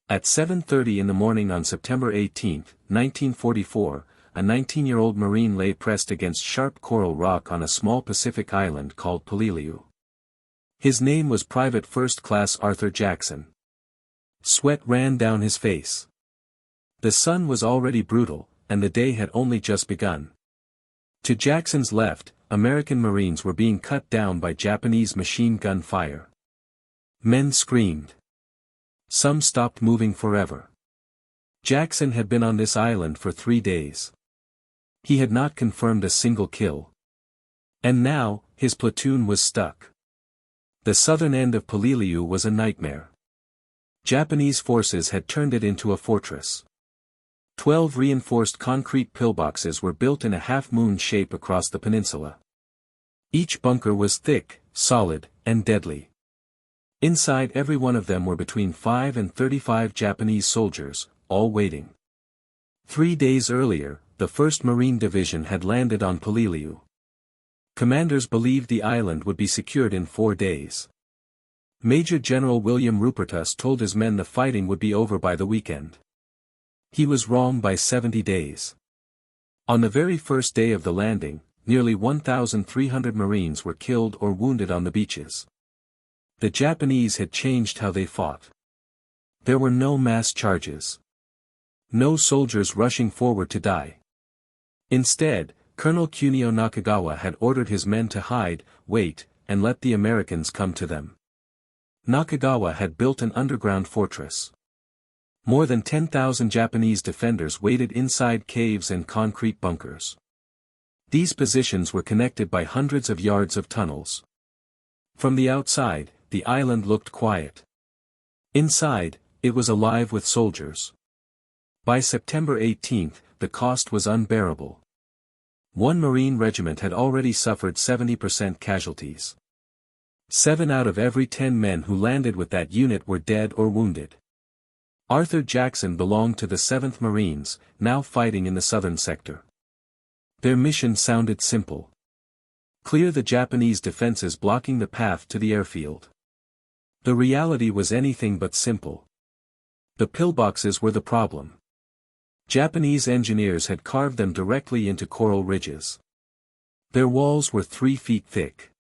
At 7:30 in the morning on September 18, 1944, a 19-year-old Marine lay pressed against sharp coral rock on a small Pacific island called Peleliu. His name was Private First Class Arthur Jackson. Sweat ran down his face. The sun was already brutal, and the day had only just begun. To Jackson's left, American Marines were being cut down by Japanese machine gun fire. Men screamed. Some stopped moving forever. Jackson had been on this island for 3 days. He had not confirmed a single kill. And now, his platoon was stuck. The southern end of Peleliu was a nightmare. Japanese forces had turned it into a fortress. 12 reinforced concrete pillboxes were built in a half-moon shape across the peninsula. Each bunker was thick, solid, and deadly. Inside every one of them were between 5 and 35 Japanese soldiers, all waiting. 3 days earlier, the 1st Marine Division had landed on Peleliu. Commanders believed the island would be secured in 4 days. Major General William Rupertus told his men the fighting would be over by the weekend. He was wrong by 70 days. On the very first day of the landing, nearly 1,300 Marines were killed or wounded on the beaches. The Japanese had changed how they fought. There were no mass charges. No soldiers rushing forward to die. Instead, Colonel Kunio Nakagawa had ordered his men to hide, wait, and let the Americans come to them. Nakagawa had built an underground fortress. More than 10,000 Japanese defenders waited inside caves and concrete bunkers. These positions were connected by hundreds of yards of tunnels. From the outside, the island looked quiet. Inside, it was alive with soldiers. By September 18, the cost was unbearable. One Marine regiment had already suffered 70% casualties. 7 out of every 10 men who landed with that unit were dead or wounded. Arthur Jackson belonged to the 7th Marines, now fighting in the southern sector. Their mission sounded simple. Clear the Japanese defenses blocking the path to the airfield. The reality was anything but simple. The pillboxes were the problem. Japanese engineers had carved them directly into coral ridges. Their walls were 3 feet thick.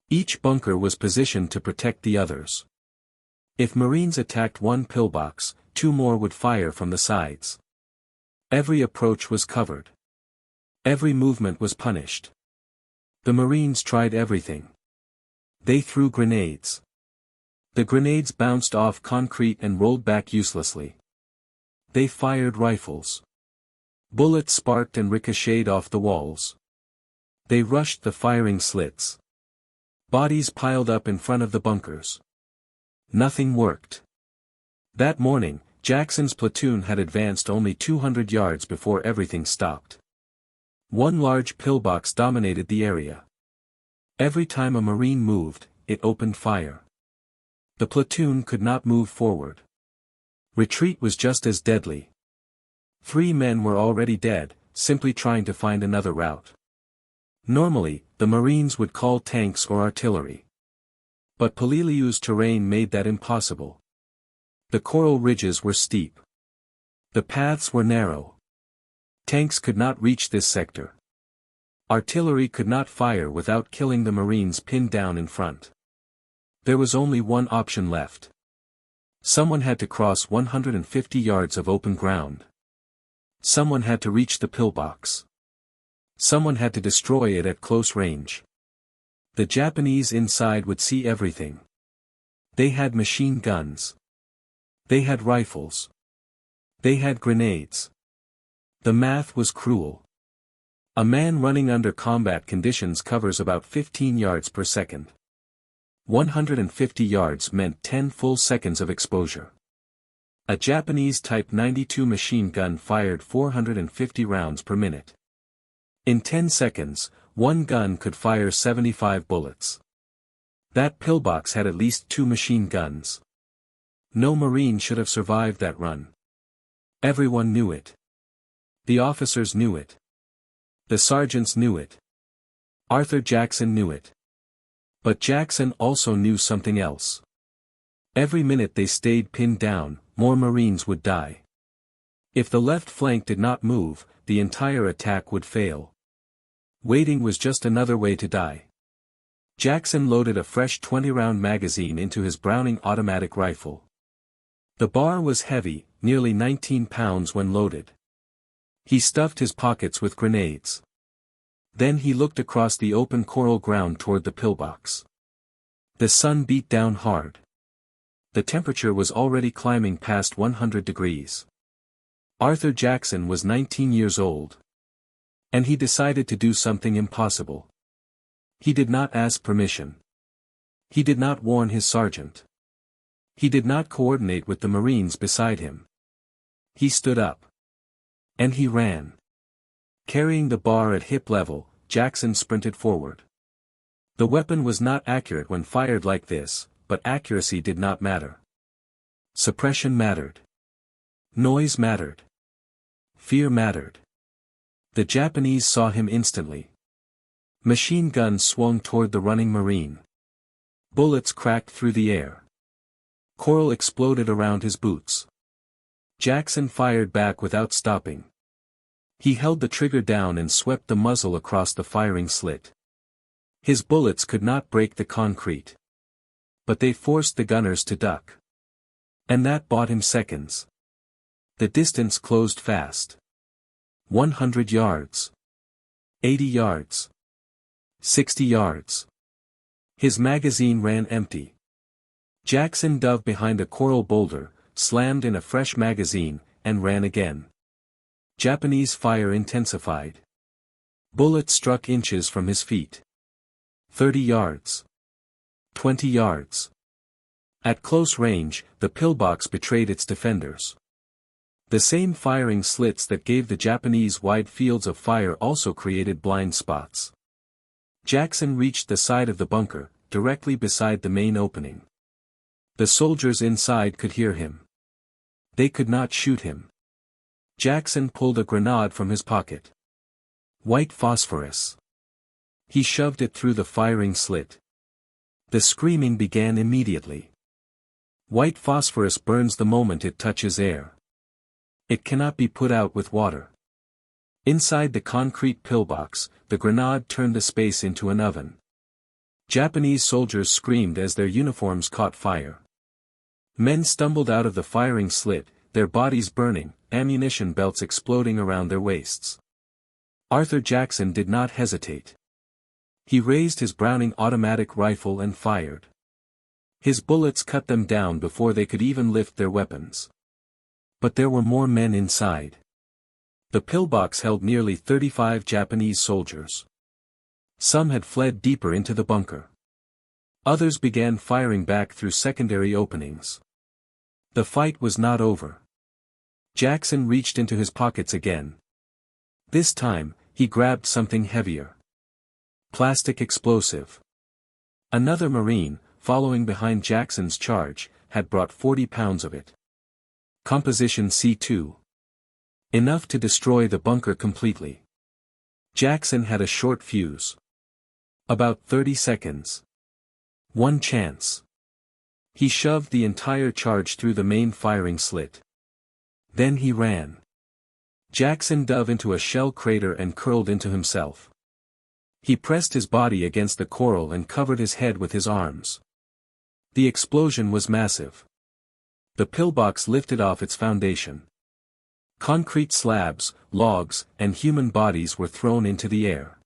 Each bunker was positioned to protect the others. If Marines attacked one pillbox, 2 more would fire from the sides. Every approach was covered. Every movement was punished. The Marines tried everything. They threw grenades. The grenades bounced off concrete and rolled back uselessly. They fired rifles. Bullets sparked and ricocheted off the walls. They rushed the firing slits. Bodies piled up in front of the bunkers. Nothing worked. That morning, Jackson's platoon had advanced only 200 yards before everything stopped. One large pillbox dominated the area. Every time a Marine moved, it opened fire. The platoon could not move forward. Retreat was just as deadly. 3 men were already dead, simply trying to find another route. Normally, the Marines would call tanks or artillery. But Peleliu's terrain made that impossible. The coral ridges were steep. The paths were narrow. Tanks could not reach this sector. Artillery could not fire without killing the Marines pinned down in front. There was only one option left. Someone had to cross 150 yards of open ground. Someone had to reach the pillbox. Someone had to destroy it at close range. The Japanese inside would see everything. They had machine guns. They had rifles. They had grenades. The math was cruel. A man running under combat conditions covers about 15 yards per second. 150 yards meant 10 full seconds of exposure. A Japanese Type 92 machine gun fired 450 rounds per minute. In 10 seconds, one gun could fire 75 bullets. That pillbox had at least 2 machine guns. No Marine should have survived that run. Everyone knew it. The officers knew it. The sergeants knew it. Arthur Jackson knew it. But Jackson also knew something else. Every minute they stayed pinned down, more Marines would die. If the left flank did not move, the entire attack would fail. Waiting was just another way to die. Jackson loaded a fresh 20-round magazine into his Browning automatic rifle. The bar was heavy, nearly 19 pounds when loaded. He stuffed his pockets with grenades. Then he looked across the open coral ground toward the pillbox. The sun beat down hard. The temperature was already climbing past 100 degrees. Arthur Jackson was 19 years old. And he decided to do something impossible. He did not ask permission. He did not warn his sergeant. He did not coordinate with the Marines beside him. He stood up. And he ran. Carrying the bar at hip level, Jackson sprinted forward. The weapon was not accurate when fired like this, but accuracy did not matter. Suppression mattered. Noise mattered. Fear mattered. The Japanese saw him instantly. Machine guns swung toward the running Marine. Bullets cracked through the air. Coral exploded around his boots. Jackson fired back without stopping. He held the trigger down and swept the muzzle across the firing slit. His bullets could not break the concrete. But they forced the gunners to duck. And that bought him seconds. The distance closed fast. 100 yards. 80 yards. 60 yards. His magazine ran empty. Jackson dove behind a coral boulder, slammed in a fresh magazine, and ran again. Japanese fire intensified. Bullets struck inches from his feet. 30 yards. 20 yards. At close range, the pillbox betrayed its defenders. The same firing slits that gave the Japanese wide fields of fire also created blind spots. Jackson reached the side of the bunker, directly beside the main opening. The soldiers inside could hear him. They could not shoot him. Jackson pulled a grenade from his pocket. White phosphorus. He shoved it through the firing slit. The screaming began immediately. White phosphorus burns the moment it touches air. It cannot be put out with water. Inside the concrete pillbox, the grenade turned the space into an oven. Japanese soldiers screamed as their uniforms caught fire. Men stumbled out of the firing slit, their bodies burning, ammunition belts exploding around their waists. Arthur Jackson did not hesitate. He raised his Browning automatic rifle and fired. His bullets cut them down before they could even lift their weapons. But there were more men inside. The pillbox held nearly 35 Japanese soldiers. Some had fled deeper into the bunker. Others began firing back through secondary openings. The fight was not over. Jackson reached into his pockets again. This time, he grabbed something heavier. Plastic explosive. Another Marine, following behind Jackson's charge, had brought 40 pounds of it. Composition C2. Enough to destroy the bunker completely. Jackson had a short fuse. About 30 seconds. One chance. He shoved the entire charge through the main firing slit. Then he ran. Jackson dove into a shell crater and curled into himself. He pressed his body against the coral and covered his head with his arms. The explosion was massive. The pillbox lifted off its foundation. Concrete slabs, logs, and human bodies were thrown into the air.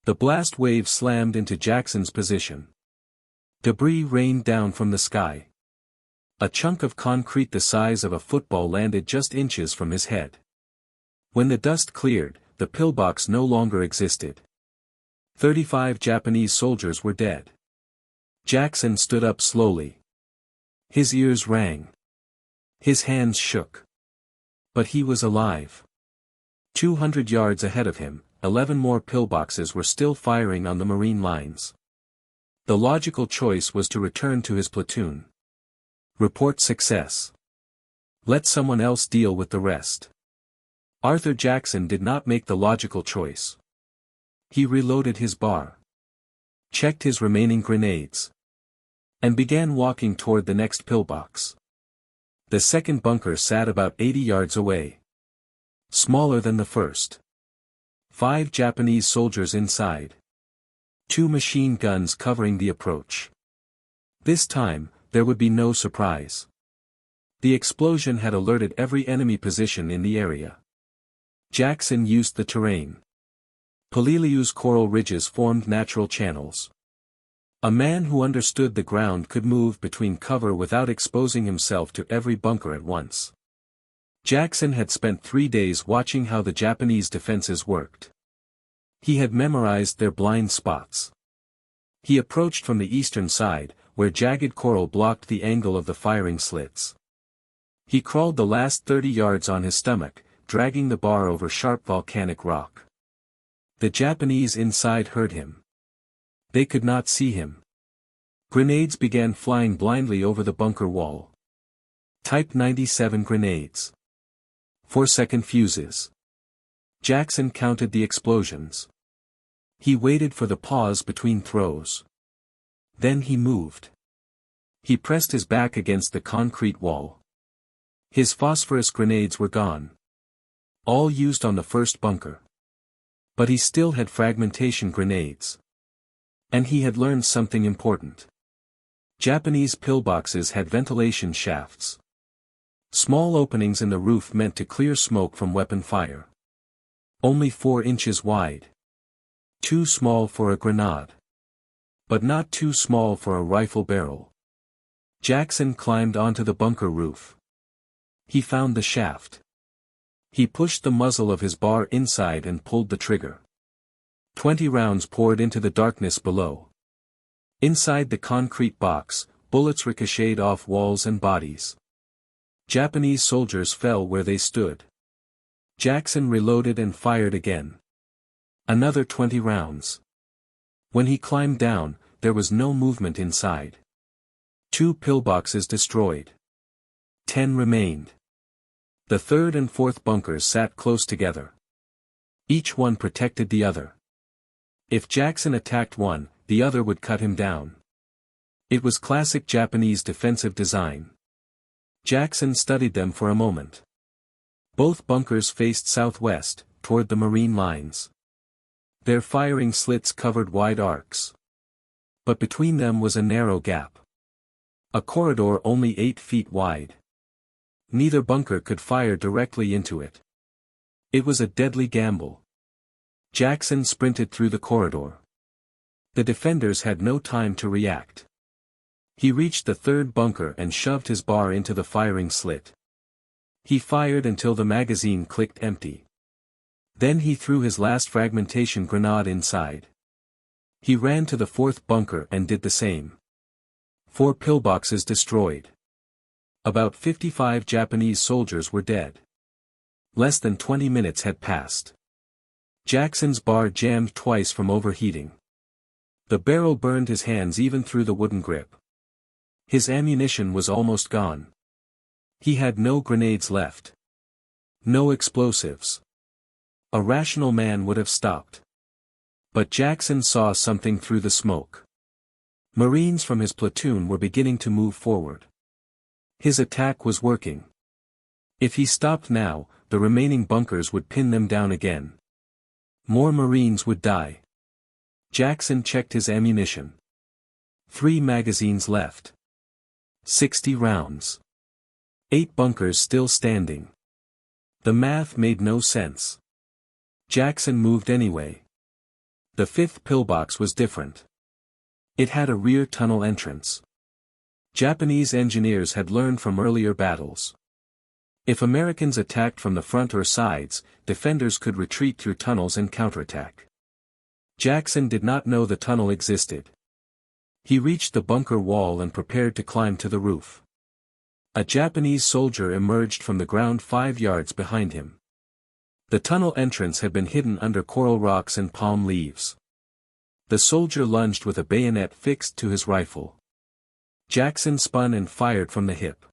The blast wave slammed into Jackson's position. Debris rained down from the sky. A chunk of concrete the size of a football landed just inches from his head. When the dust cleared, the pillbox no longer existed. 35 Japanese soldiers were dead. Jackson stood up slowly. His ears rang. His hands shook. But he was alive. 200 yards ahead of him, 11 more pillboxes were still firing on the Marine lines. The logical choice was to return to his platoon. Report success. Let someone else deal with the rest. Arthur Jackson did not make the logical choice. He reloaded his bar. Checked his remaining grenades. and began walking toward the next pillbox. The second bunker sat about 80 yards away. Smaller than the first. 5 Japanese soldiers inside. 2 machine guns covering the approach. This time, there would be no surprise. The explosion had alerted every enemy position in the area. Jackson used the terrain. Peleliu's coral ridges formed natural channels. A man who understood the ground could move between cover without exposing himself to every bunker at once. Jackson had spent 3 days watching how the Japanese defenses worked. He had memorized their blind spots. He approached from the eastern side, where jagged coral blocked the angle of the firing slits. He crawled the last 30 yards on his stomach, dragging the bar over sharp volcanic rock. The Japanese inside heard him. They could not see him. Grenades began flying blindly over the bunker wall. Type 97 grenades. 4-second fuses. Jackson counted the explosions. He waited for the pause between throws. Then he moved. He pressed his back against the concrete wall. His phosphorus grenades were gone. All used on the first bunker. But he still had fragmentation grenades. And he had learned something important. Japanese pillboxes had ventilation shafts. Small openings in the roof meant to clear smoke from weapon fire. Only 4 inches wide. Too small for a grenade. But not too small for a rifle barrel. Jackson climbed onto the bunker roof. He found the shaft. He pushed the muzzle of his bar inside and pulled the trigger. 20 rounds poured into the darkness below. Inside the concrete box, bullets ricocheted off walls and bodies. Japanese soldiers fell where they stood. Jackson reloaded and fired again. Another 20 rounds. When he climbed down, there was no movement inside. 2 pillboxes destroyed. 10 remained. The third and fourth bunkers sat close together. Each one protected the other. If Jackson attacked one, the other would cut him down. It was classic Japanese defensive design. Jackson studied them for a moment. Both bunkers faced southwest, toward the Marine lines. Their firing slits covered wide arcs. But between them was a narrow gap. A corridor only 8 feet wide. Neither bunker could fire directly into it. It was a deadly gamble. Jackson sprinted through the corridor. The defenders had no time to react. He reached the third bunker and shoved his bar into the firing slit. He fired until the magazine clicked empty. Then he threw his last fragmentation grenade inside. He ran to the fourth bunker and did the same. 4 pillboxes destroyed. About 55 Japanese soldiers were dead. Less than 20 minutes had passed. Jackson's bar jammed twice from overheating. The barrel burned his hands even through the wooden grip. His ammunition was almost gone. He had no grenades left. No explosives. A rational man would have stopped. But Jackson saw something through the smoke. Marines from his platoon were beginning to move forward. His attack was working. If he stopped now, the remaining bunkers would pin them down again. More Marines would die. Jackson checked his ammunition. 3 magazines left. 60 rounds. 8 bunkers still standing. The math made no sense. Jackson moved anyway. The 5th pillbox was different. It had a rear tunnel entrance. Japanese engineers had learned from earlier battles. If Americans attacked from the front or sides, defenders could retreat through tunnels and counterattack. Jackson did not know the tunnel existed. He reached the bunker wall and prepared to climb to the roof. A Japanese soldier emerged from the ground 5 yards behind him. The tunnel entrance had been hidden under coral rocks and palm leaves. The soldier lunged with a bayonet fixed to his rifle. Jackson spun and fired from the hip.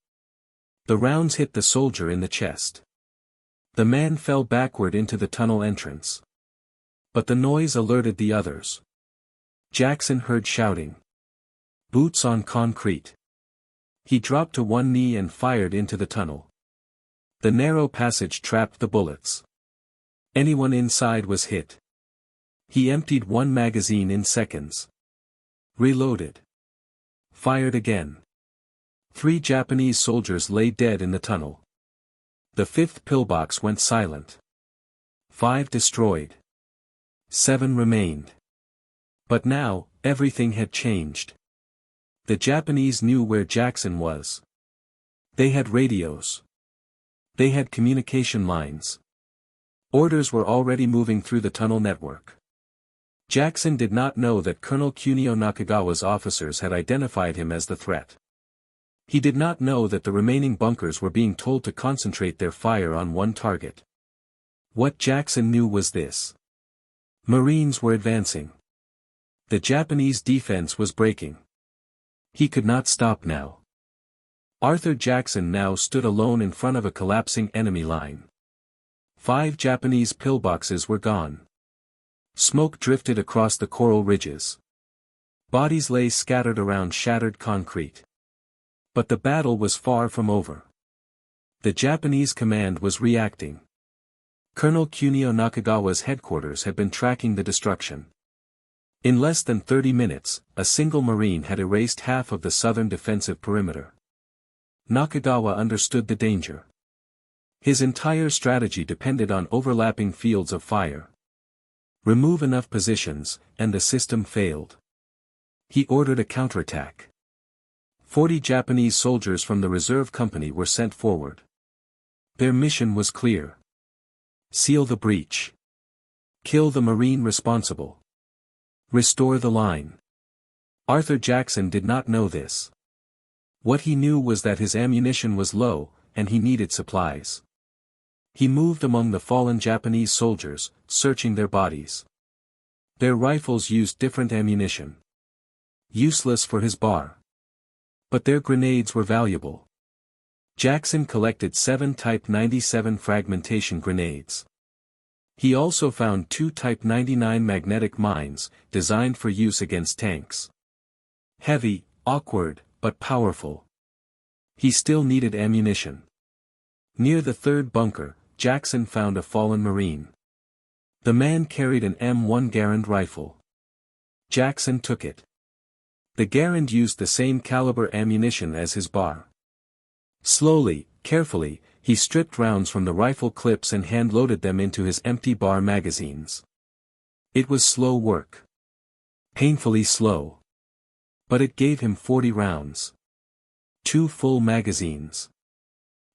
The rounds hit the soldier in the chest. The man fell backward into the tunnel entrance. But the noise alerted the others. Jackson heard shouting. Boots on concrete. He dropped to one knee and fired into the tunnel. The narrow passage trapped the bullets. Anyone inside was hit. He emptied one magazine in seconds. Reloaded. Fired again. 3 Japanese soldiers lay dead in the tunnel. The 5th pillbox went silent. 5 destroyed. 7 remained. But now, everything had changed. The Japanese knew where Jackson was. They had radios. They had communication lines. Orders were already moving through the tunnel network. Jackson did not know that Colonel Kunio Nakagawa's officers had identified him as the threat. He did not know that the remaining bunkers were being told to concentrate their fire on one target. What Jackson knew was this. Marines were advancing. The Japanese defense was breaking. He could not stop now. Arthur Jackson now stood alone in front of a collapsing enemy line. 5 Japanese pillboxes were gone. Smoke drifted across the coral ridges. Bodies lay scattered around shattered concrete. But the battle was far from over. The Japanese command was reacting. Colonel Kunio Nakagawa's headquarters had been tracking the destruction. In less than 30 minutes, a single Marine had erased half of the southern defensive perimeter. Nakagawa understood the danger. His entire strategy depended on overlapping fields of fire. Remove enough positions, and the system failed. He ordered a counterattack. 40 Japanese soldiers from the reserve company were sent forward. Their mission was clear. Seal the breach. Kill the Marine responsible. Restore the line. Arthur Jackson did not know this. What he knew was that his ammunition was low, and he needed supplies. He moved among the fallen Japanese soldiers, searching their bodies. Their rifles used different ammunition. Useless for his bar. But their grenades were valuable. Jackson collected 7 Type 97 fragmentation grenades. He also found 2 Type 99 magnetic mines, designed for use against tanks. Heavy, awkward, but powerful. He still needed ammunition. Near the 3rd bunker, Jackson found a fallen Marine. The man carried an M1 Garand rifle. Jackson took it. The Garand used the same caliber ammunition as his bar. Slowly, carefully, he stripped rounds from the rifle clips and hand-loaded them into his empty bar magazines. It was slow work. Painfully slow. But it gave him 40 rounds. 2 full magazines.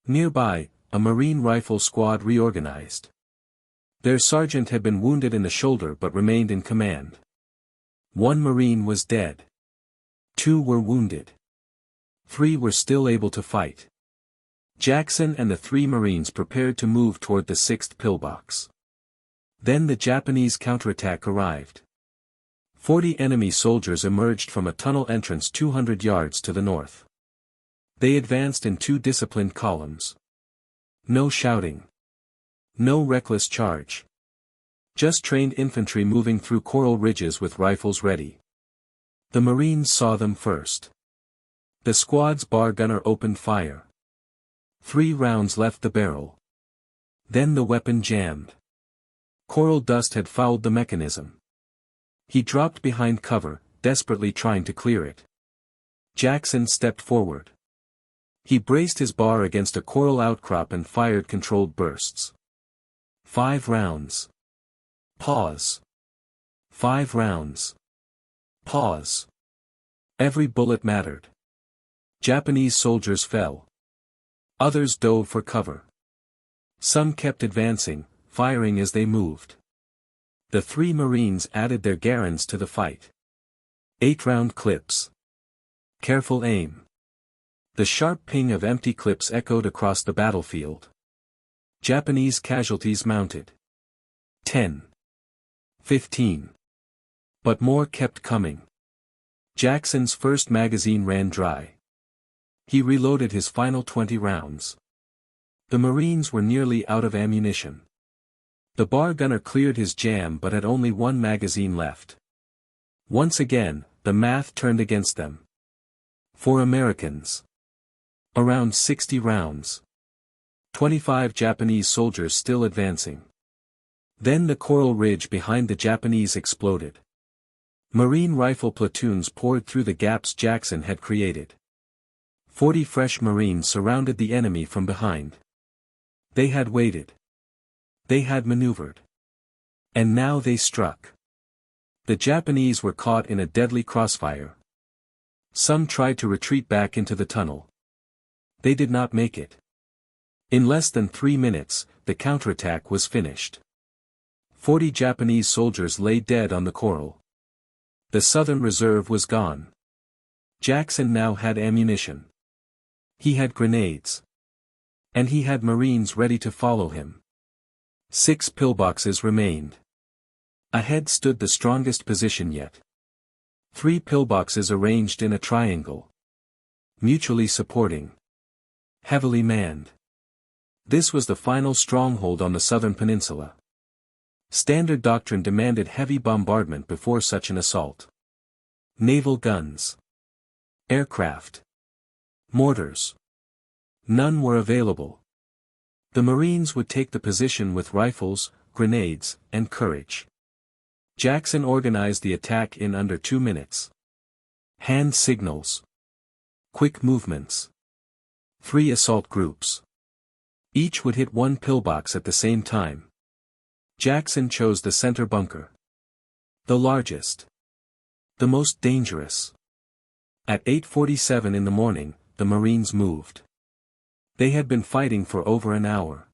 Nearby, a Marine rifle squad reorganized. Their sergeant had been wounded in the shoulder but remained in command. 1 Marine was dead. 2 were wounded. 3 were still able to fight. Jackson and the 3 Marines prepared to move toward the 6th pillbox. Then the Japanese counterattack arrived. 40 enemy soldiers emerged from a tunnel entrance 200 yards to the north. They advanced in 2 disciplined columns. No shouting. No reckless charge. Just trained infantry moving through coral ridges with rifles ready. The Marines saw them first. The squad's bar gunner opened fire. 3 rounds left the barrel. Then the weapon jammed. Coral dust had fouled the mechanism. He dropped behind cover, desperately trying to clear it. Jackson stepped forward. He braced his bar against a coral outcrop and fired controlled bursts. 5 rounds. Pause. 5 rounds. Pause. Every bullet mattered. Japanese soldiers fell. Others dove for cover. Some kept advancing, firing as they moved. The 3 Marines added their Garands to the fight. 8-round clips. Careful aim. The sharp ping of empty clips echoed across the battlefield. Japanese casualties mounted. 10. 15. But more kept coming. Jackson's first magazine ran dry. He reloaded his final 20 rounds. The Marines were nearly out of ammunition. The bar gunner cleared his jam but had only 1 magazine left. Once again, the math turned against them. For Americans. Around 60 rounds. 25 Japanese soldiers still advancing. Then the coral ridge behind the Japanese exploded. Marine rifle platoons poured through the gaps Jackson had created. 40 fresh Marines surrounded the enemy from behind. They had waited. They had maneuvered. And now they struck. The Japanese were caught in a deadly crossfire. Some tried to retreat back into the tunnel. They did not make it. In less than 3 minutes, the counterattack was finished. 40 Japanese soldiers lay dead on the coral. The Southern Reserve was gone. Jackson now had ammunition. He had grenades. And he had Marines ready to follow him. 6 pillboxes remained. Ahead stood the strongest position yet. 3 pillboxes arranged in a triangle. Mutually supporting. Heavily manned. This was the final stronghold on the southern peninsula. Standard doctrine demanded heavy bombardment before such an assault. Naval guns. Aircraft. Mortars. None were available. The Marines would take the position with rifles, grenades, and courage. Jackson organized the attack in under 2 minutes. Hand signals. Quick movements. 3 assault groups. Each would hit 1 pillbox at the same time. Jackson chose the center bunker. The largest. The most dangerous. At 8:47 in the morning, the Marines moved. They had been fighting for over an hour.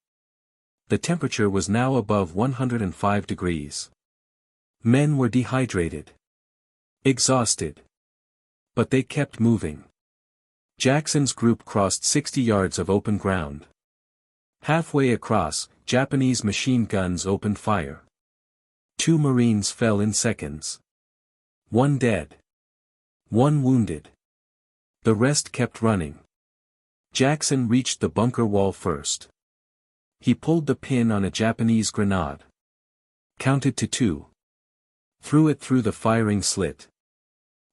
The temperature was now above 105 degrees. Men were dehydrated. Exhausted. But they kept moving. Jackson's group crossed 60 yards of open ground. Halfway across, Japanese machine guns opened fire. 2 Marines fell in seconds. 1 dead. 1 wounded. The rest kept running. Jackson reached the bunker wall first. He pulled the pin on a Japanese grenade. Counted to 2. Threw it through the firing slit.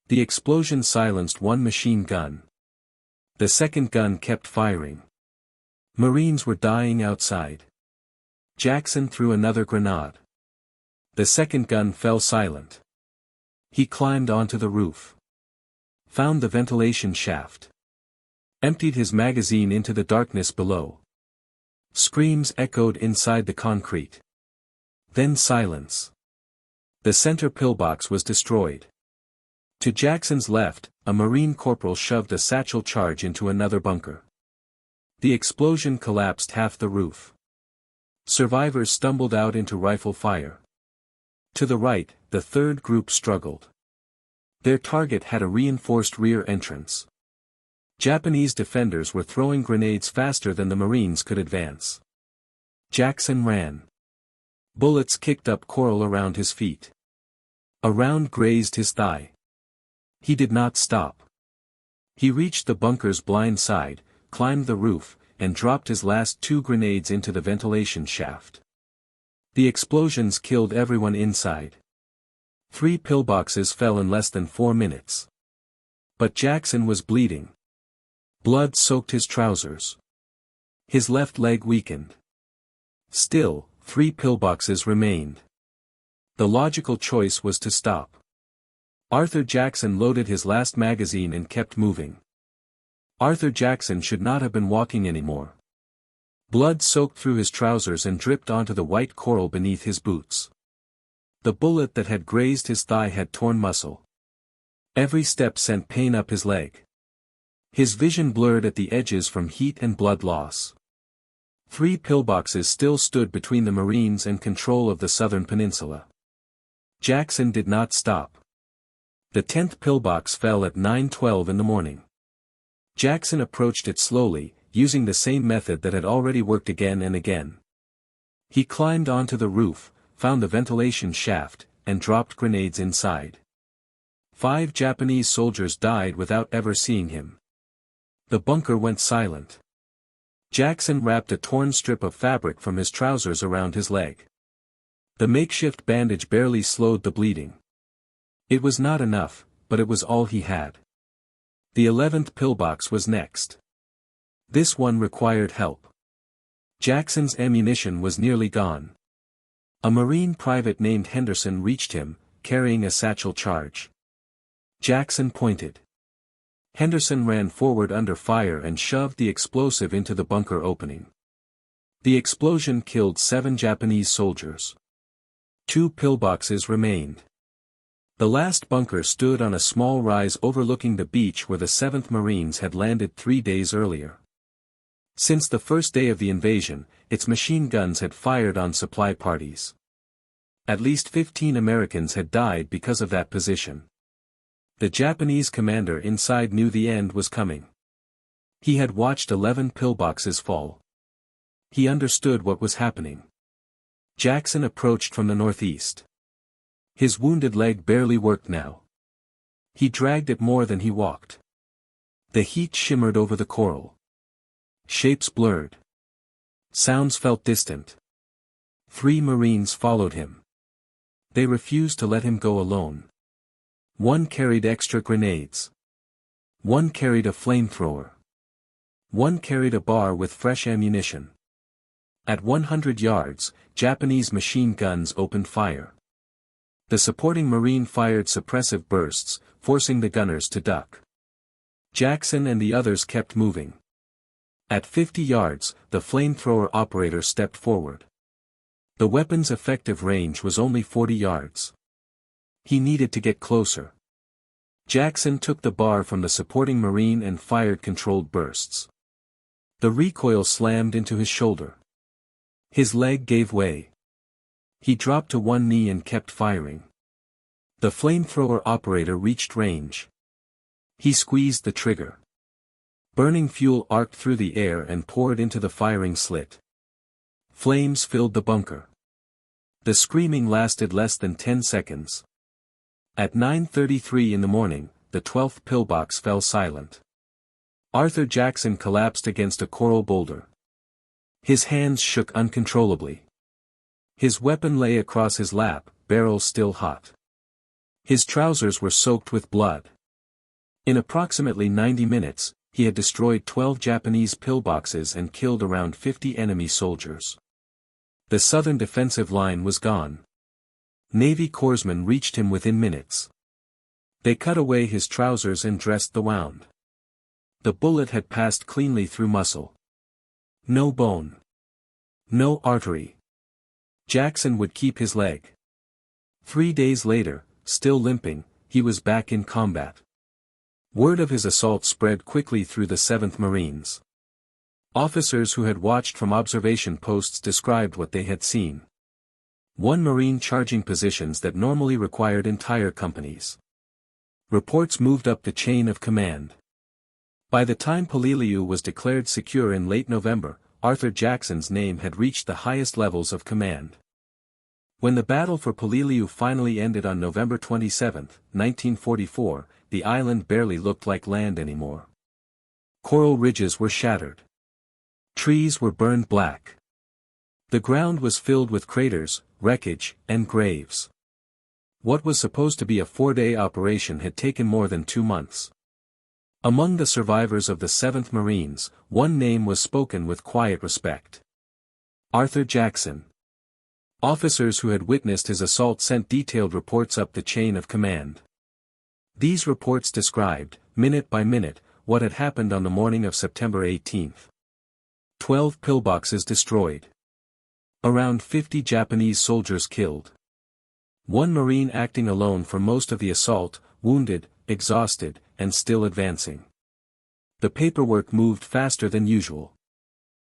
The explosion silenced 1 machine gun. The second gun kept firing. Marines were dying outside. Jackson threw another grenade. The second gun fell silent. He climbed onto the roof. Found the ventilation shaft. Emptied his magazine into the darkness below. Screams echoed inside the concrete. Then silence. The center pillbox was destroyed. To Jackson's left, a Marine corporal shoved a satchel charge into another bunker. The explosion collapsed half the roof. Survivors stumbled out into rifle fire. To the right, the third group struggled. Their target had a reinforced rear entrance. Japanese defenders were throwing grenades faster than the Marines could advance. Jackson ran. Bullets kicked up coral around his feet. A round grazed his thigh. He did not stop. He reached the bunker's blind side, climbed the roof, and dropped his last 2 grenades into the ventilation shaft. The explosions killed everyone inside. 3 pillboxes fell in less than 4 minutes. But Jackson was bleeding. Blood soaked his trousers. His left leg weakened. Still, 3 pillboxes remained. The logical choice was to stop. Arthur Jackson loaded his last magazine and kept moving. Arthur Jackson should not have been walking anymore. Blood soaked through his trousers and dripped onto the white coral beneath his boots. The bullet that had grazed his thigh had torn muscle. Every step sent pain up his leg. His vision blurred at the edges from heat and blood loss. 3 pillboxes still stood between the Marines and control of the southern peninsula. Jackson did not stop. The 10th pillbox fell at 9:12 in the morning. Jackson approached it slowly, using the same method that had already worked again and again. He climbed onto the roof, found the ventilation shaft, and dropped grenades inside. 5 Japanese soldiers died without ever seeing him. The bunker went silent. Jackson wrapped a torn strip of fabric from his trousers around his leg. The makeshift bandage barely slowed the bleeding. It was not enough, but it was all he had. The 11th pillbox was next. This one required help. Jackson's ammunition was nearly gone. A Marine private named Henderson reached him, carrying a satchel charge. Jackson pointed. Henderson ran forward under fire and shoved the explosive into the bunker opening. The explosion killed 7 Japanese soldiers. 2 pillboxes remained. The last bunker stood on a small rise overlooking the beach where the 7th Marines had landed 3 days earlier. Since the first day of the invasion, its machine guns had fired on supply parties. At least 15 Americans had died because of that position. The Japanese commander inside knew the end was coming. He had watched 11 pillboxes fall. He understood what was happening. Jackson approached from the northeast. His wounded leg barely worked now. He dragged it more than he walked. The heat shimmered over the coral. Shapes blurred. Sounds felt distant. 3 Marines followed him. They refused to let him go alone. One carried extra grenades. One carried a flamethrower. One carried a bar with fresh ammunition. At 100 yards, Japanese machine guns opened fire. The supporting Marine fired suppressive bursts, forcing the gunners to duck. Jackson and the others kept moving. At 50 yards, the flamethrower operator stepped forward. The weapon's effective range was only 40 yards. He needed to get closer. Jackson took the bar from the supporting Marine and fired controlled bursts. The recoil slammed into his shoulder. His leg gave way. He dropped to one knee and kept firing. The flamethrower operator reached range. He squeezed the trigger. Burning fuel arced through the air and poured into the firing slit. Flames filled the bunker. The screaming lasted less than 10 seconds. At 9:33 in the morning, the 12th pillbox fell silent. Arthur Jackson collapsed against a coral boulder. His hands shook uncontrollably. His weapon lay across his lap, barrel still hot. His trousers were soaked with blood. In approximately 90 minutes, he had destroyed 12 Japanese pillboxes and killed around 50 enemy soldiers. The southern defensive line was gone. Navy corpsmen reached him within minutes. They cut away his trousers and dressed the wound. The bullet had passed cleanly through muscle. No bone. No artery. Jackson would keep his leg. 3 days later, still limping, he was back in combat. Word of his assault spread quickly through the 7th Marines. Officers who had watched from observation posts described what they had seen. One Marine charging positions that normally required entire companies. Reports moved up the chain of command. By the time Peleliu was declared secure in late November, Arthur Jackson's name had reached the highest levels of command. When the battle for Peleliu finally ended on November 27, 1944, the island barely looked like land anymore. Coral ridges were shattered. Trees were burned black. The ground was filled with craters, wreckage, and graves. What was supposed to be a 4-day operation had taken more than 2 months. Among the survivors of the 7th Marines, one name was spoken with quiet respect. Arthur Jackson. Officers who had witnessed his assault sent detailed reports up the chain of command. These reports described, minute by minute, what had happened on the morning of September 18. 12 pillboxes destroyed. Around 50 Japanese soldiers killed. One Marine acting alone for most of the assault, wounded, exhausted, and still advancing. The paperwork moved faster than usual.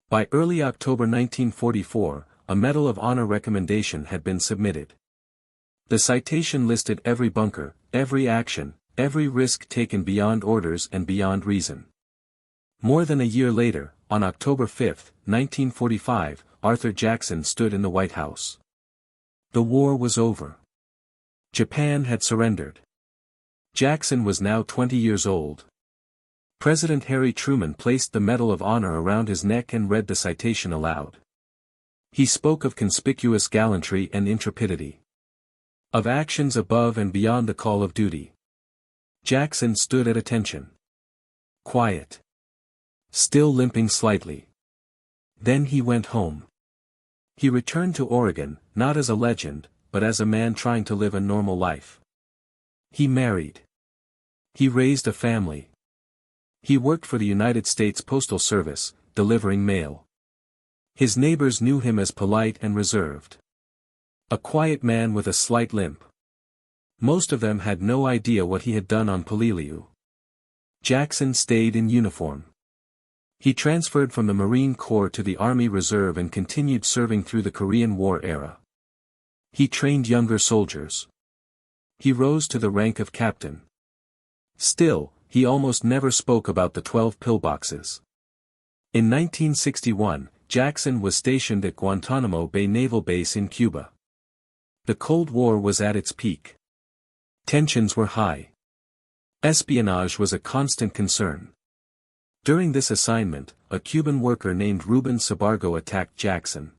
By early October 1944, a Medal of Honor recommendation had been submitted. The citation listed every bunker, every action, every risk taken beyond orders and beyond reason. More than a year later, on October 5, 1945, Arthur Jackson stood in the White House. The war was over. Japan had surrendered. Jackson was now 20 years old. President Harry Truman placed the Medal of Honor around his neck and read the citation aloud. He spoke of conspicuous gallantry and intrepidity. Of actions above and beyond the call of duty. Jackson stood at attention. Quiet. Still limping slightly. Then he went home. He returned to Oregon, not as a legend, but as a man trying to live a normal life. He married. He raised a family. He worked for the United States Postal Service, delivering mail. His neighbors knew him as polite and reserved. A quiet man with a slight limp. Most of them had no idea what he had done on Peleliu. Jackson stayed in uniform. He transferred from the Marine Corps to the Army Reserve and continued serving through the Korean War era. He trained younger soldiers. He rose to the rank of captain. Still, he almost never spoke about the 12 pillboxes. In 1961, Jackson was stationed at Guantanamo Bay Naval Base in Cuba. The Cold War was at its peak. Tensions were high. Espionage was a constant concern. During this assignment, a Cuban worker named Ruben Sabargo attacked Jackson.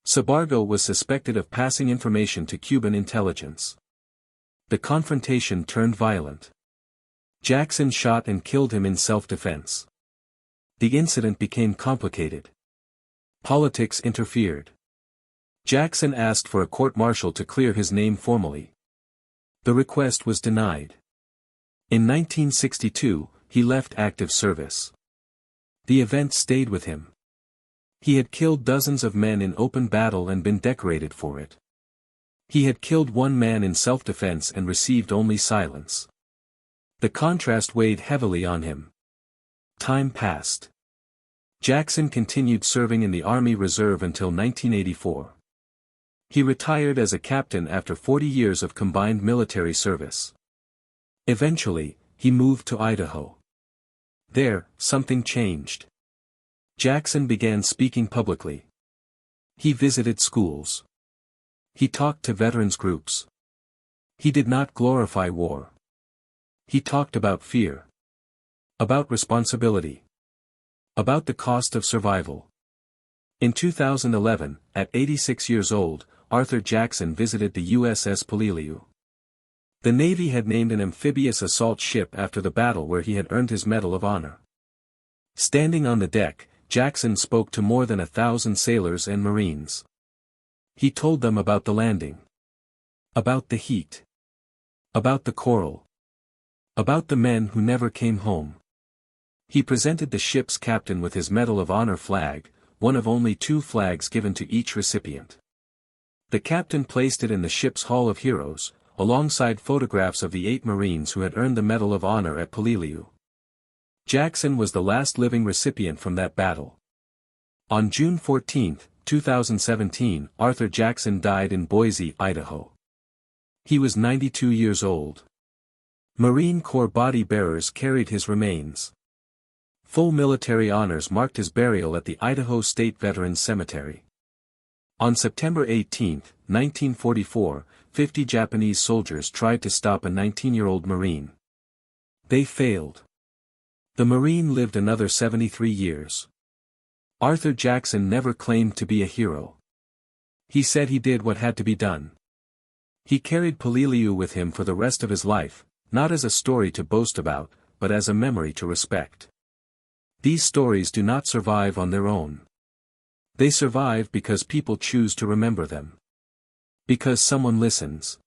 Sabargo was suspected of passing information to Cuban intelligence. The confrontation turned violent. Jackson shot and killed him in self-defense. The incident became complicated. Politics interfered. Jackson asked for a court-martial to clear his name formally. The request was denied. In 1962, he left active service. The event stayed with him. He had killed dozens of men in open battle and been decorated for it. He had killed one man in self-defense and received only silence. The contrast weighed heavily on him. Time passed. Jackson continued serving in the Army Reserve until 1984. He retired as a captain after 40 years of combined military service. Eventually, he moved to Idaho. There, something changed. Jackson began speaking publicly. He visited schools. He talked to veterans groups. He did not glorify war. He talked about fear. About responsibility. About the cost of survival. In 2011, at 86 years old, Arthur Jackson visited the USS Peleliu. The Navy had named an amphibious assault ship after the battle where he had earned his Medal of Honor. Standing on the deck, Jackson spoke to more than 1,000 sailors and Marines. He told them about the landing. About the heat. About the coral. About the men who never came home. He presented the ship's captain with his Medal of Honor flag, one of only 2 flags given to each recipient. The captain placed it in the ship's Hall of Heroes, alongside photographs of the 8 Marines who had earned the Medal of Honor at Peleliu. Jackson was the last living recipient from that battle. On June 14, 2017, Arthur Jackson died in Boise, Idaho. He was 92 years old. Marine Corps body bearers carried his remains. Full military honors marked his burial at the Idaho State Veterans Cemetery. On September 18, 1944, 50 Japanese soldiers tried to stop a 19-year-old Marine. They failed. The Marine lived another 73 years. Arthur Jackson never claimed to be a hero. He said he did what had to be done. He carried Peleliu with him for the rest of his life, not as a story to boast about, but as a memory to respect. These stories do not survive on their own. They survive because people choose to remember them. Because someone listens.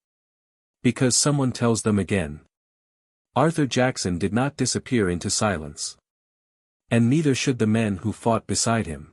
Because someone tells them again. Arthur Jackson did not disappear into silence. And neither should the men who fought beside him.